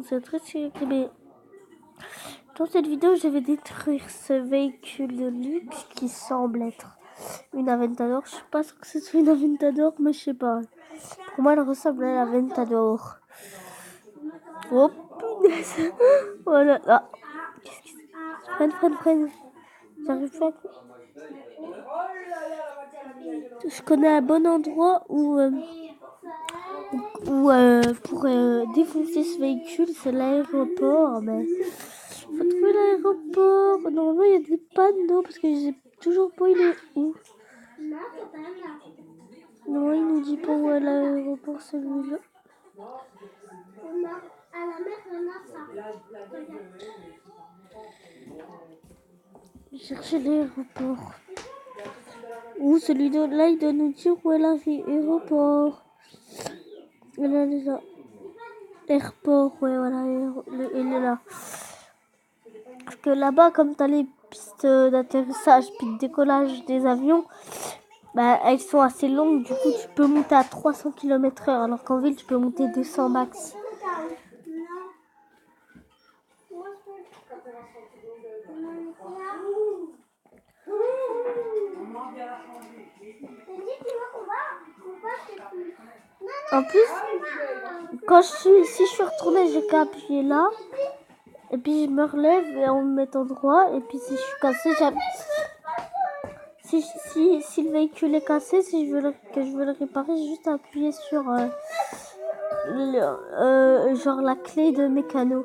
c'est très stylé. Mais dans cette vidéo, je vais détruire ce véhicule de luxe qui semble être une Aventador. Je suis pas sûre que ce soit une Aventador, mais je sais pas. Pour moi, elle ressemble à l'Aventador. Oh punaise. Voilà. Ah. Freine. J'arrive pas. Je connais un bon endroit où pour défoncer ce véhicule, c'est l'aéroport. Mais faut trouver l'aéroport. Normalement, il y a des pannes, non? Parce que j'ai toujours pas, il est où? Non, il nous dit pas où est l'aéroport, celui-là. À la mer, on a ça. Chercher l'aéroport. Ou celui-là, il doit nous dire où est l'aéroport. Là, déjà. Airport, ouais, voilà, il est là. Parce que là-bas, comme t'as les pistes d'atterrissage puis de décollage des avions, bah, elles sont assez longues. Du coup, tu peux monter à 300 km/h, alors qu'en ville, tu peux monter 200 max. En plus, quand si je suis retournée, j'ai qu'à appuyer là. Et puis je me relève et en me mettant droit. Et puis si je suis cassée, si le véhicule est cassé, si je veux que je veux le réparer, j'ai juste à appuyer sur genre la clé de mécano.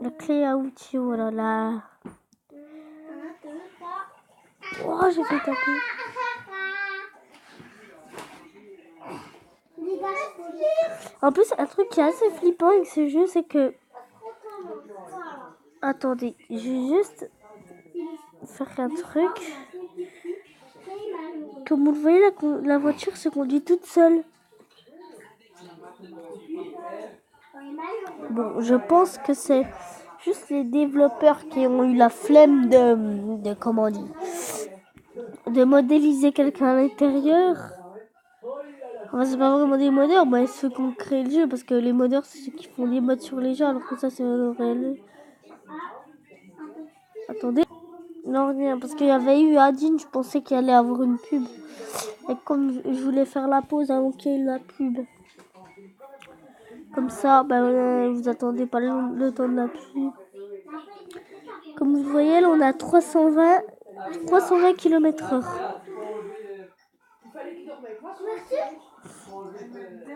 La clé à outils, voilà là. Oh, j'ai fait taper. En plus, un truc qui est assez flippant avec ce jeu, c'est que... Attendez, je vais juste faire un truc. Comme vous le voyez, la voiture se conduit toute seule. Bon, je pense que c'est juste les développeurs qui ont eu la flemme de comment dire, de modéliser quelqu'un à l'intérieur. Enfin, c'est pas vraiment des modeurs, mais ceux qui ont créé le jeu, parce que les modeurs, c'est ceux qui font des mods sur les gens, alors que ça, c'est le réel. Attendez. Non, rien, parce qu'il y avait eu Adine, je pensais qu'il allait avoir une pub. Et comme je voulais faire la pause avant qu'il y ait la pub. Comme ça, vous attendez pas le temps de la pub. Comme vous voyez, là, on a 320 km/h.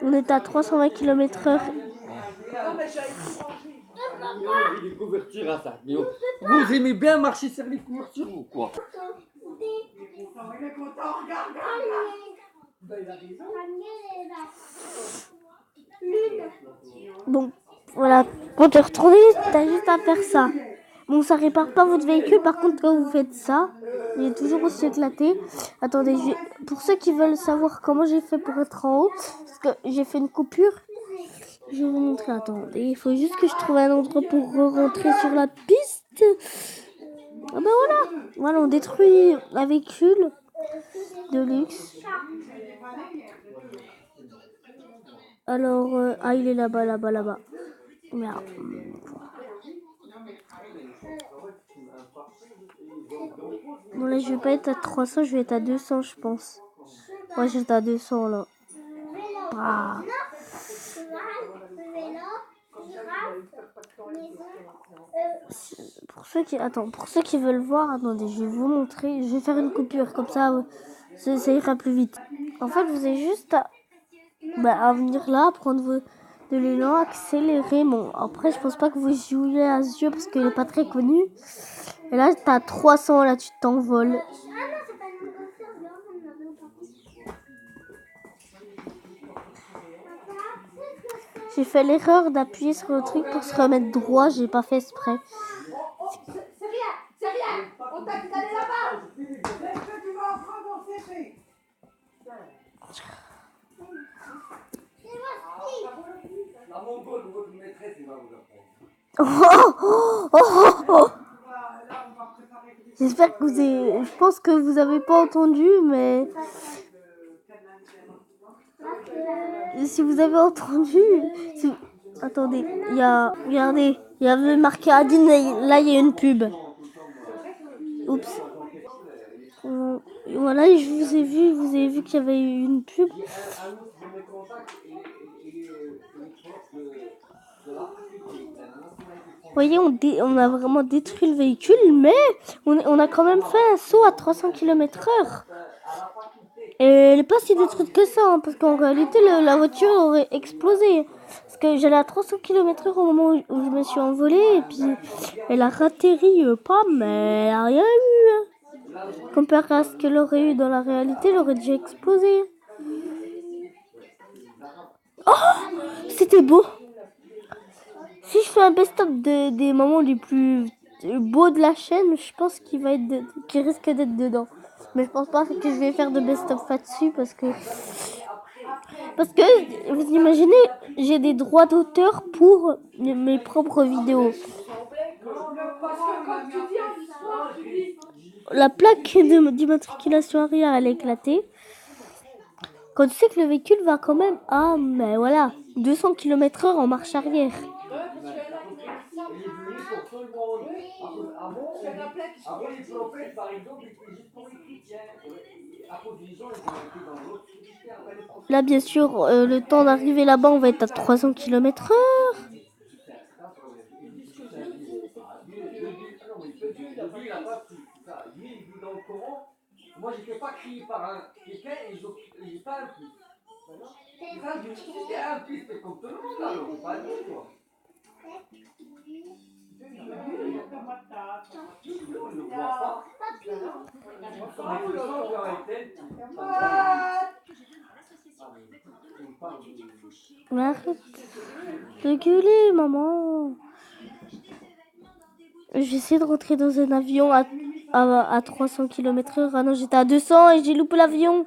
On est à 320 km/h. Les couvertures à ça. Vous aimez bien marcher sur les couvertures ou quoi? Bon, voilà. Quand tu es retourné, t'as juste à faire ça. Bon, ça répare pas votre véhicule. Par contre, quand vous faites ça, il est toujours aussi éclaté. Attendez, pour ceux qui veulent savoir comment j'ai fait pour être en haut, parce que j'ai fait une coupure, je vais vous montrer. Attendez, il faut juste que je trouve un endroit pour rentrer sur la piste. Ah ben voilà, on détruit un véhicule de luxe. Alors, il est là-bas. Merde. Bon là, je vais pas être à 300, je vais être à 200, je pense. Moi, j'étais à 200 là. Ah. Pour ceux qui veulent voir, attendez, je vais vous montrer. Je vais faire une coupure comme ça, ça ira plus vite. En fait, vous avez juste à venir là, prendre de l'élan, accélérer. Bon, après, je pense pas que vous jouiez à ce jeu parce qu'il est pas très connu. Et là, t'as 300, là, tu t'envoles. J'ai fait l'erreur d'appuyer sur le truc pour se remettre droit, j'ai pas fait exprès. C'est rien, on t'a dit d'aller là-bas. Qu'est-ce que tu vas apprendre en CP? La mongole, votre maîtresse, il va vous apprendre. J'espère que je pense que vous avez pas entendu, mais Si vous avez entendu... Attendez, regardez, il y avait marqué Adine, là il y a une pub. Oups. Voilà, je vous avez vu qu'il y avait eu une pub. Vous voyez, on a vraiment détruit le véhicule, mais on a quand même fait un saut à 300 km/h. Et elle n'est pas si détruite que ça, hein, parce qu'en réalité, la voiture aurait explosé. Parce que j'allais à 300 km/h au moment où je me suis envolée, et puis elle a ratterri pas, mais elle n'a rien eu. Hein. Comparé à ce qu'elle aurait eu dans la réalité, elle aurait déjà explosé. Oh, c'était beau. Si je fais un best-of des moments les plus beaux de la chaîne, je pense qu'il risque d'être dedans. Mais je pense pas que je vais faire de best-of là-dessus parce que vous imaginez, j'ai des droits d'auteur pour mes propres vidéos. La plaque d'immatriculation arrière, elle est éclatée. Quand tu sais que le véhicule va quand même à, mais voilà, 200 km/h en marche arrière. Là, bien sûr, le temps d'arriver là-bas, on va être à 300 km/h. Moi, j'étais pas crié par quelqu'un et j'ai pas un fils. C'était un fils, c'est comme tout le monde, alors, c'est pas lui, toi. Mais arrête de gueuler, maman. J'essaie de rentrer dans un avion à 300 km/h. Ah non, j'étais à 200 et j'ai loupé l'avion.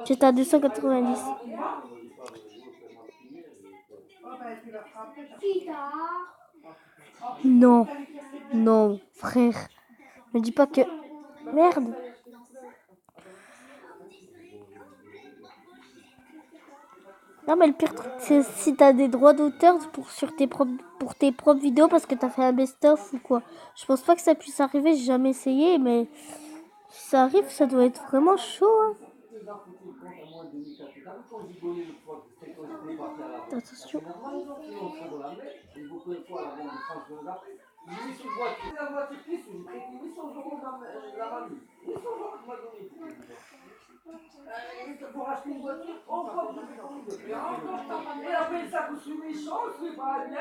J'étais à 290. Non, non, frère. Me dis pas que... Merde. Non, mais le pire truc, c'est si t'as des droits d'auteur pour tes propres vidéos parce que t'as fait un best-of ou quoi. Je pense pas que ça puisse arriver, j'ai jamais essayé, mais si ça arrive, ça doit être vraiment chaud. Hein. Attention. Pour acheter une voiture, encore et après ça vous suis méchant, c'est pas bien,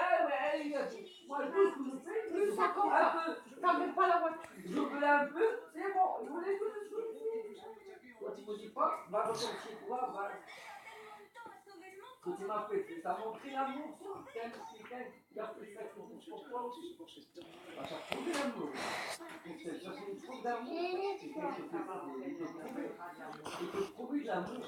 moi plus ça compte pas, t'avais pas la voiture. Je voulais un peu, c'est bon, je voulais tout de suite. Toi tu me dis pas, va retourner chez toi, va. Tu m'as fait, ça m'a montré l'amour, c'est quelqu'un qui a fait ça pour toi aussi. Ça prouve l'amour. Ça prouve d'amour. Il faut prouver de l'amour.